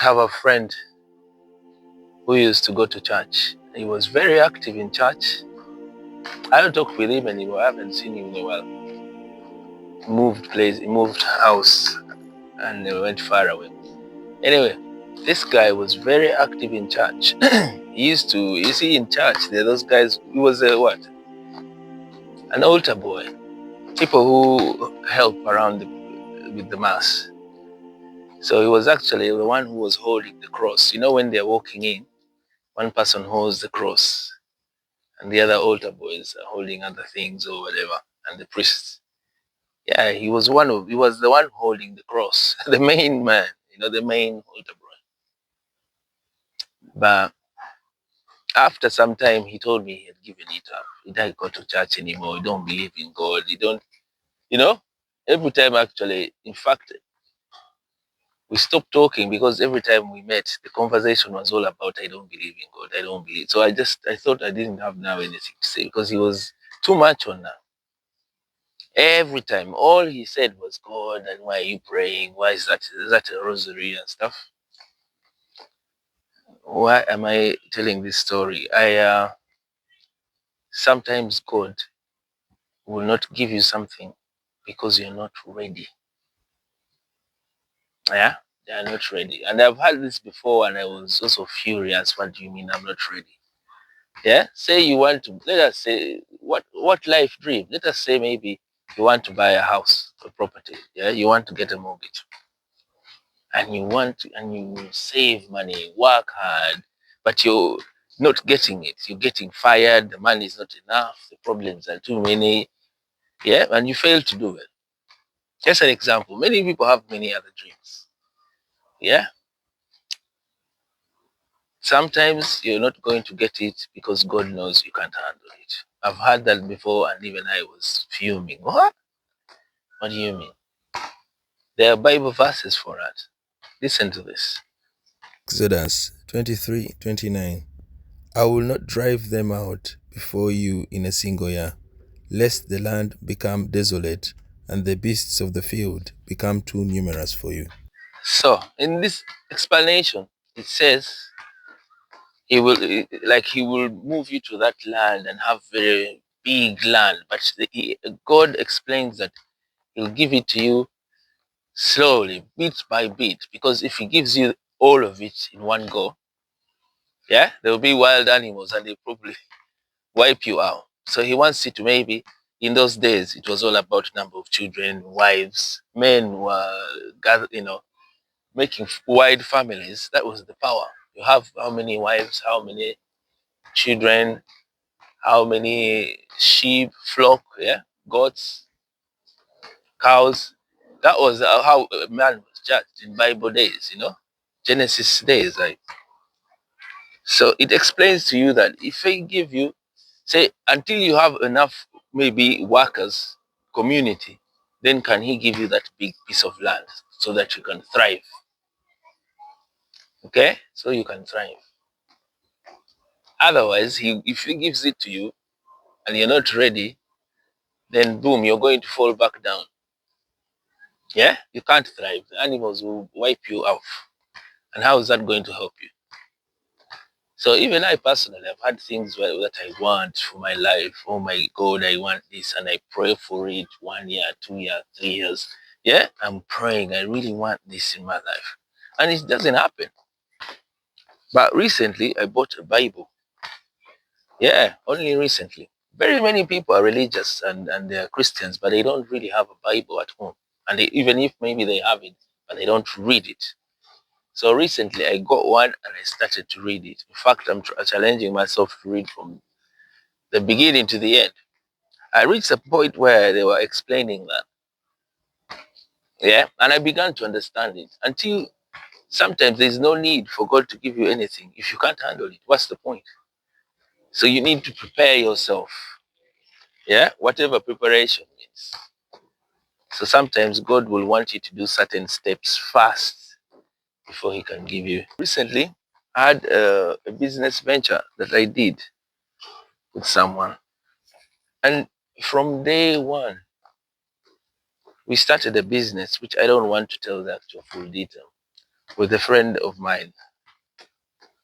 I have a friend who used to go to church. He was very active in church. I don't talk with him anymore. I haven't seen him in a while. He moved house, and went far away. Anyway, this guy was very active in church. He used to, you see, in church, there are those guys. He was an altar boy. People who help around with the mass. So he was actually the one who was holding the cross. You know, when they're walking in, one person holds the cross, and the other altar boys are holding other things or whatever, and the priests. Yeah, he was the one holding the cross, the main man, the main altar boy. But after some time, he told me he had given it up. He didn't go to church anymore. He don't believe in God. He don't, you know, every time actually, in fact, we stopped talking because every time we met, the conversation was all about, I don't believe in God. I don't believe. So I thought I didn't have now anything to say because he was too much on that. Every time, all he said was God, and why are you praying? Why is that? Is that a rosary and stuff? Why am I telling this story? Sometimes God will not give you something because you're not ready. Yeah, they are not ready. And I've had this before, and I was also furious. What do you mean I'm not ready? Yeah, say you want to. Let us say what life dream. Let us say maybe you want to buy a house or property. Yeah, you want to get a mortgage, and you save money, work hard, but you're not getting it. You're getting fired. The money is not enough. The problems are too many. Yeah, and you fail to do it. Just an example. Many people have many other dreams. Yeah. Sometimes you're not going to get it because God knows you can't handle it. I've had that before, and even I was fuming. What? What do you mean? There are Bible verses for that. Listen to this. Exodus 23:29. I will not drive them out before you in a single year, lest the land become desolate and the beasts of the field become too numerous for you. So, in this explanation, it says he will move you to that land and have very big land, but God explains that he'll give it to you slowly, bit by bit, because if he gives you all of it in one go, yeah, there will be wild animals and they'll probably wipe you out. So he wants you to, maybe in those days it was all about number of children, wives, men were making wide families. That was the power. You have how many wives, how many children, how many sheep, flock, yeah, goats, cows. That was how man was judged in Bible days, Genesis days. Like, so it explains to you that if I give you, say, until you have enough, maybe workers, community, then can he give you that big piece of land so that you can thrive. Okay, so you can thrive. Otherwise, if he gives it to you and you're not ready, then boom, you're going to fall back down. Yeah, you can't thrive. The animals will wipe you off. And how is that going to help you? So even I personally have had things that I want for my life. Oh my God, I want this, and I pray for it 1 year, 2 years, 3 years. Yeah, I'm praying. I really want this in my life, and it doesn't happen. But recently, I bought a Bible. Yeah, only recently. Very many people are religious and they are Christians, but they don't really have a Bible at home. And even if maybe they have it, but they don't read it. So recently I got one and I started to read it. In fact, I'm challenging myself to read from the beginning to the end. I reached a point where they were explaining that. Yeah. And I began to understand it until sometimes there's no need for God to give you anything. If you can't handle it, what's the point? So you need to prepare yourself. Yeah. Whatever preparation means. So sometimes God will want you to do certain steps fast before he can give you. Recently, I had a business venture that I did with someone. And from day one, we started a business, which I don't want to tell that to a full detail. with a friend of mine.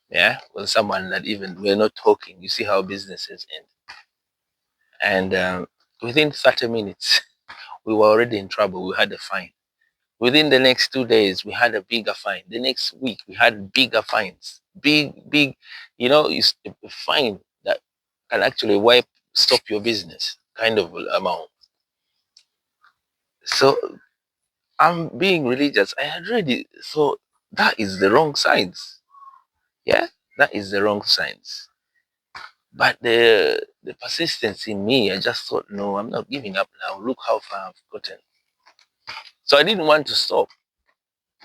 Yeah, with someone that even we're not talking. You see how businesses end. And within 30 minutes, we were already in trouble. We had a fine. Within the next 2 days, we had a bigger fine. The next week, we had bigger fines. Big, it's a fine that can actually stop your business kind of amount. So I'm being religious. I had already thought that is the wrong signs. Yeah, that is the wrong signs. But the persistence in me, I just thought, no, I'm not giving up now. Look how far I've gotten. So I didn't want to stop.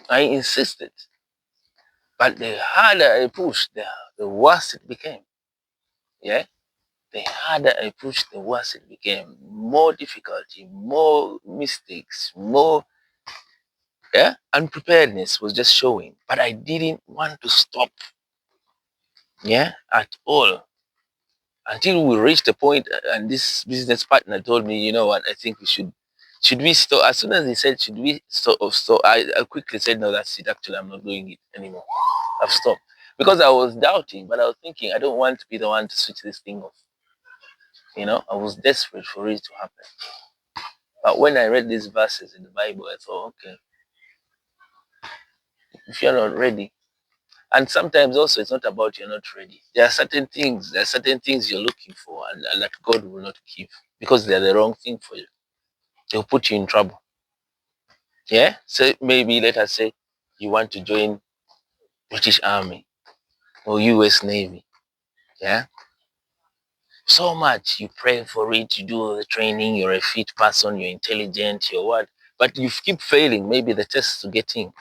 I insisted. But the harder I pushed, the worse it became. Yeah? The harder I pushed, the worse it became. More difficulty, more mistakes, more unpreparedness was just showing. But I didn't want to stop. Yeah, at all. Until we reached a point, and this business partner told me, you know what, I think should we stop? As soon as he said, should we stop? I quickly said, no, that's it. Actually, I'm not doing it anymore. I've stopped. Because I was doubting, but I was thinking, I don't want to be the one to switch this thing off. I was desperate for it to happen. But when I read these verses in the Bible, I thought, okay, if you're not ready, and sometimes also it's not about you're not ready. There are certain things you're looking for and that God will not give because they're the wrong thing for you. They'll put you in trouble. Yeah? So maybe let us say you want to join British Army or US Navy. Yeah? So much you pray for it, you do all the training, you're a fit person, you're intelligent, you're what, but you keep failing maybe the tests to get in.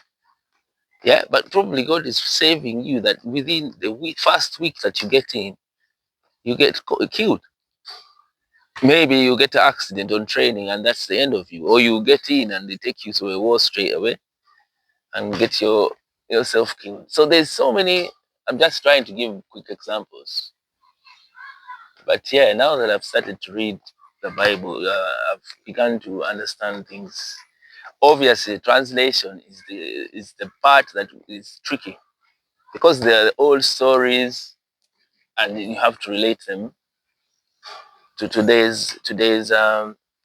Yeah, but probably God is saving you that within the first week that you get in, you get killed. Maybe you get an accident on training and that's the end of you, or you get in and they take you to a war straight away and get yourself killed. So there's so many. I'm just trying to give quick examples. But yeah, now that I've started to read the Bible, I've begun to understand things. Obviously, translation is the part that is tricky because they're old stories, and you have to relate them to today's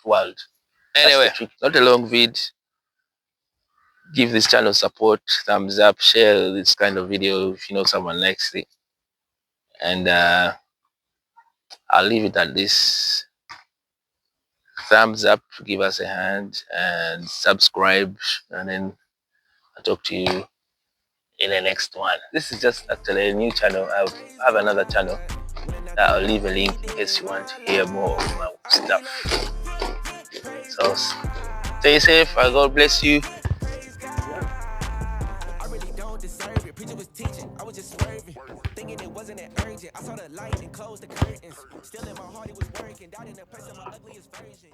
world. Anyway, not a long vid. Give this channel support, thumbs up, share this kind of video if you know someone likes it, and I'll leave it at this. Thumbs up, give us a hand, and subscribe, and then I'll talk to you in the next one. This is just actually a new channel. I have another channel that I'll leave a link in case you want to hear more of my stuff. So stay safe. God bless you. I really don't deserve it. Preacher was teaching, I was just swerving. Thinking it wasn't that urgent. I saw the light and closed the curtains. Still in my heart, it was working. Down in the place of my ugliest version.